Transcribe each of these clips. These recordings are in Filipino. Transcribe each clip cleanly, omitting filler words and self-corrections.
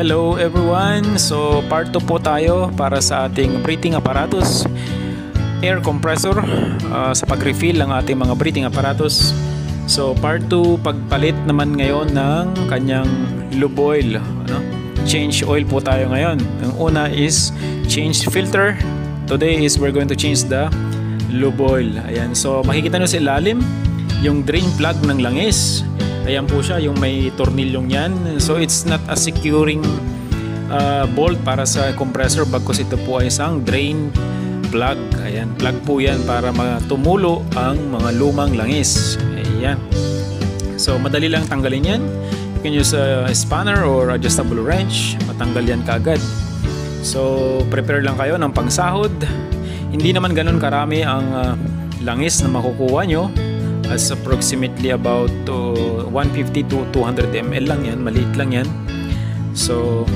Hello everyone! So part 2 po tayo para sa ating breathing apparatus, air compressor, sa pag-refill ng ating mga breathing apparatus. So part 2, pagpalit naman ngayon ng kanyang lube oil. Change oil po tayo ngayon. Ang una is change filter. Today is we're going to change the lube oil. Ayan. So makikita nyo sa ilalim yung drain plug ng langis. Ayan po siya, yung may tornilyong yan. So it's not a securing bolt para sa compressor, bagkus ito po ay isang drain plug. Ayan, plug po yan para tumulo ang mga lumang langis. Ayan. So madali lang tanggalin yan. You can use a spanner or adjustable wrench. Matanggal yan kaagad. So prepare lang kayo ng pangsahod. Hindi naman ganun karami ang langis na makukuha nyo. As approximately about 150 to 200 ml lang yan, maliit lang yan. So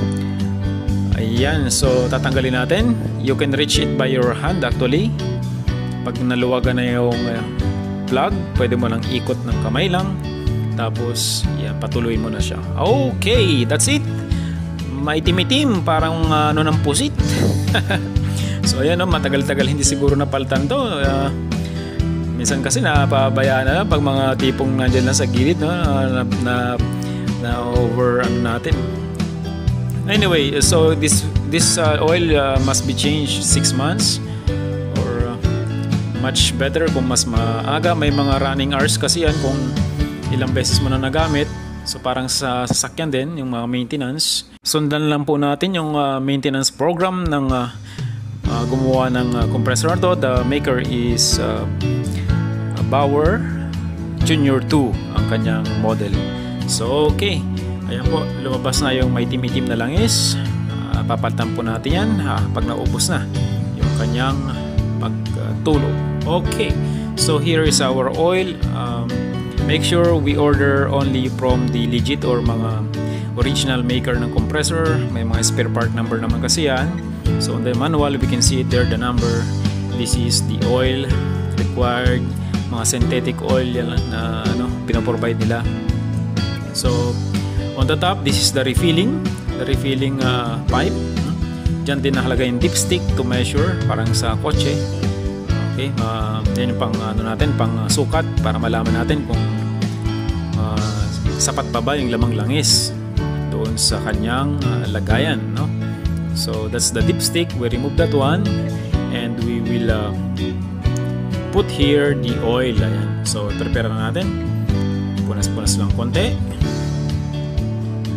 ayan, so tatanggalin natin. You can reach it by your hand actually. Pag naluwagan na yung plug, pwede mo lang ikot ng kamay lang, tapos yan, patuloy mo na siya. Okay, that's it. Maitim-itim, parang ng pusit. So ayan, matagal-tagal hindi siguro napalitan to. Minsan kasi napabayaan na pag mga tipong nandiyan lang sa gilid, no? na over natin. Anyway, so this oil must be changed 6 months or much better kung mas maaga. May mga running hours kasi yan kung ilang beses mo na nagamit. So parang sa sasakyan din yung mga maintenance. Sundan lang po natin yung maintenance program ng gumawa ng compressor na to. The maker is Bauer Junior 2 ang kanyang model. So okay, ayan po, lumabas na yung may itim-itim na langis. Papalitan po natin yan pag naubos na yung kanyang pagtulo. Okay, so here is our oil. Make sure we order only from the legit or mga original maker ng compressor. May mga spare part number naman kasi yan. So on the manual we can see it there, the number. This is the oil required, mga synthetic oil yan na pinaprovide nila. So on the top, this is the refilling pipe. Diyan din nakalagay yung dipstick to measure, parang sa kotse. Okay, yan yung pang natin, pang sukat para malaman natin kung sapat pa ba yung lamang langis doon sa kanyang lagayan, no? So that's the dipstick. We remove that one and we will put here the oil. Ayan. So prepare na natin. Punas-punas lang konti.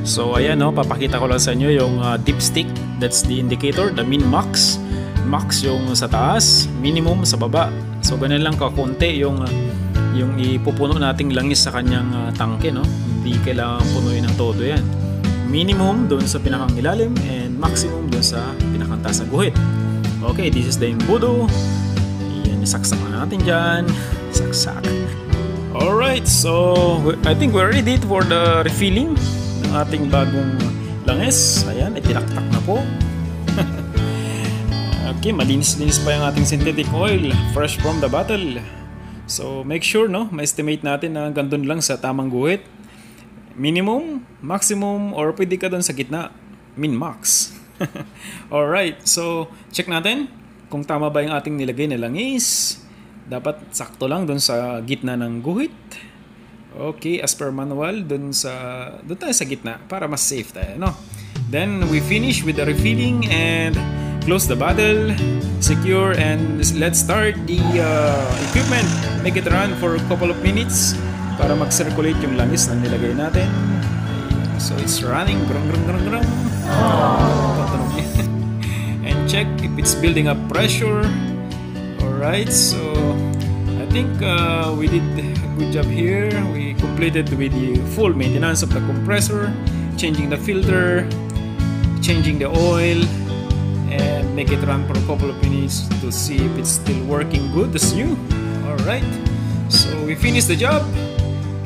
So ayan, no, papakita ko lang sa inyo yung dipstick. That's the indicator, the min max. Max yung sa taas, minimum sa baba. So ganun lang kakunti yung ipupuno nating langis sa kanyang tangke, no? Hindi kailangan punuin ng todo yan. Minimum doon sa pinakang ilalim and maximum doon sa pinakang taas na guhit. Okay, this is the embudo. Isaksak na natin dyan. Saksak. Alright, so I think we're ready for the refilling ng ating bagong langis. Ayan, itinaktak na po. Okay, malinis-linis pa yung ating synthetic oil, fresh from the bottle. So make sure, no, ma-estimate natin na gandun lang sa tamang guhit. Minimum, maximum, or pwede ka dun sa gitna. Min-max. Alright, so check natin kung tama ba yung ating nilagay na langis. Dapat sakto lang dun sa gitna ng guhit. Okay, as per manual, dun tayo sa gitna para mas safe tayo, no? Then we finish with the refilling and close the bottle, secure, and let's start the equipment. Make it run for a couple of minutes para mag-circulate yung langis na nilagay natin. So it's running. Grung. And check if it's building up pressure. Alright, so I think we did a good job here. We completed with the full maintenance of the compressor, changing the filter, changing the oil, and make it run for a couple of minutes to see if it's still working good as new. Alright, so we finished the job.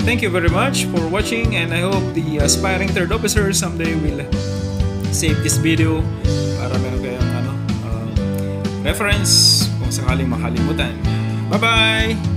Thank you very much for watching, and I hope the aspiring third officer someday will save this video para meron kayong reference kung sakaling makalimutan. Bye-bye!